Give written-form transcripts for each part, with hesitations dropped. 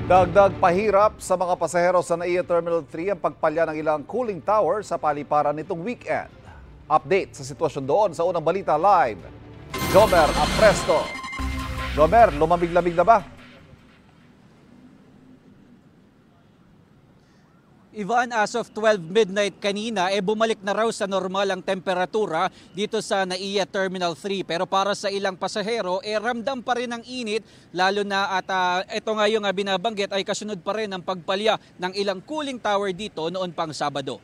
Dagdag pahirap sa mga pasahero sa NAIA Terminal 3 ang pagpalya ng ilang cooling tower sa paliparan nitong weekend. Update sa sitwasyon doon sa unang balita live. Jomer Apresto. Jomer, lumamig-lamig na ba? Ivan, as of 12 midnight kanina, bumalik na raw sa normal ang temperatura dito sa NAIA Terminal 3. Pero para sa ilang pasahero, ramdam pa rin ang init, lalo na at ito nga yung binabanggit ay kasunod pa rin ang pagpalya ng ilang cooling tower dito noon pang Sabado.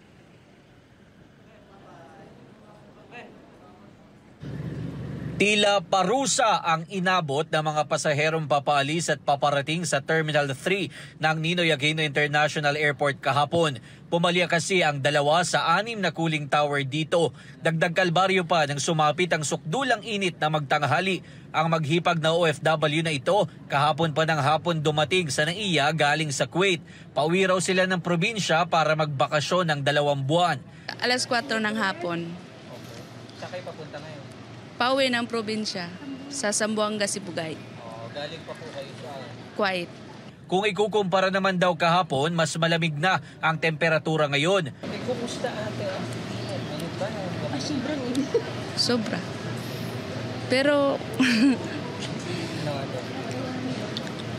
Tila parusa ang inabot ng mga pasaherong papaalis at paparating sa Terminal 3 ng Ninoy Aquino International Airport kahapon. Pumalya kasi ang 2 sa 6 na cooling tower dito. Dagdag kalbaryo pa nang sumapit ang sukdulang init na magtanghali. Ang maghipag na OFW na ito, kahapon pa ng hapon dumating sa NAIA galing sa Kuwait. Pauwi raw sila ng probinsya para magbakasyon ng 2 buwan. Alas 4 ng hapon. Okay. Saan kayo papunta ngayon? Pauwi ng probinsya sa Zamboanga, Sibugay. Galing pa po kayo sa Kuwait. Kung ikukumpara naman daw kahapon, mas malamig na ang temperatura ngayon. Kumusta ate? Init ba? Sobrang init. Sobra. Pero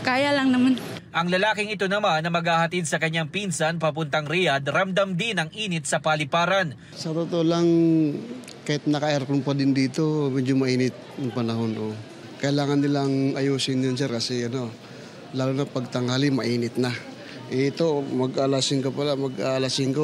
kaya lang naman. Ang lalaking ito naman na maghahatid sa kanyang pinsan papuntang Riyadh, ramdam din ang init sa paliparan. Sa totoo lang, kahit naka-aircon pa din dito, medyo mainit yung panahon. Oh. Kailangan nilang ayusin yun, sir, kasi lalo na pagtanghali, mainit na. Ito, mag-alas 5 pala, mag-alas 5,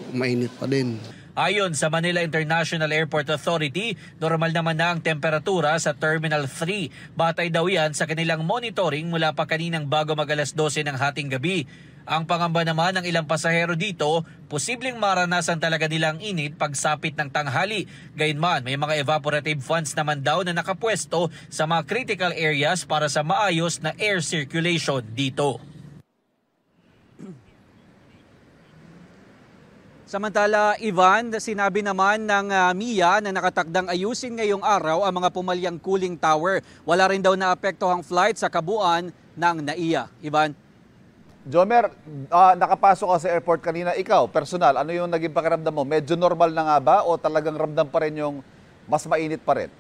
mainit pa din. Ayon sa Manila International Airport Authority, normal naman na ang temperatura sa Terminal 3. Batay daw yan sa kanilang monitoring mula pa kaninang bago mag-alas 12 ng hating gabi. Ang pangamba naman ng ilang pasahero dito, posibleng maranasan talaga nilang init pagsapit ng tanghali. Gayunman, may mga evaporative fans naman daw na nakapwesto sa mga critical areas para sa maayos na air circulation dito. Samantala, Ivan, sinabi naman ng MIA na nakatakdang ayusin ngayong araw ang mga pumalyang cooling tower. Wala rin daw naapektohang flight sa kabuuan ng NAIA. Ivan? Jomer, nakapasok ka sa airport kanina. Ikaw, personal, ano yung naging pakiramdam mo? Medyo normal na nga ba o talagang ramdam pa rin yung mas mainit pa rin?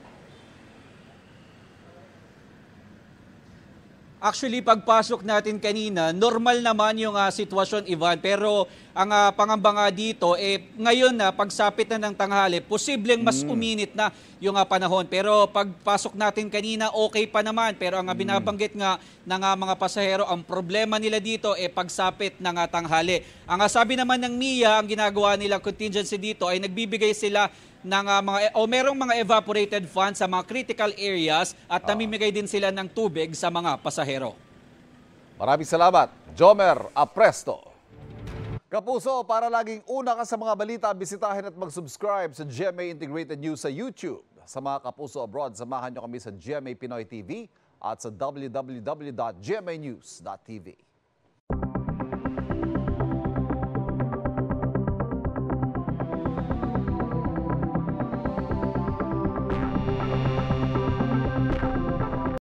Actually, pagpasok natin kanina, normal naman yung sitwasyon, Ivan. Pero ang pangamba nga dito, ngayon na pagsapit na ng tanghali, posibleng mas uminit na yung panahon. Pero pagpasok natin kanina, okay pa naman. Pero ang binabanggit nga ng mga pasahero, ang problema nila dito pagsapit ng tanghali. Ang sabi naman ng MIA, ang ginagawa nilang contingency dito ay nagbibigay sila ng merong mga evaporated fans sa mga critical areas at namimigay din sila ng tubig sa mga pasahero. Maraming salamat, Jomer Apresto. Kapuso, para laging una ka sa mga balita, bisitahin at mag-subscribe sa GMA Integrated News sa YouTube. Sa mga kapuso abroad, samahan nyo kami sa GMA Pinoy TV at sa www.gmanews.tv.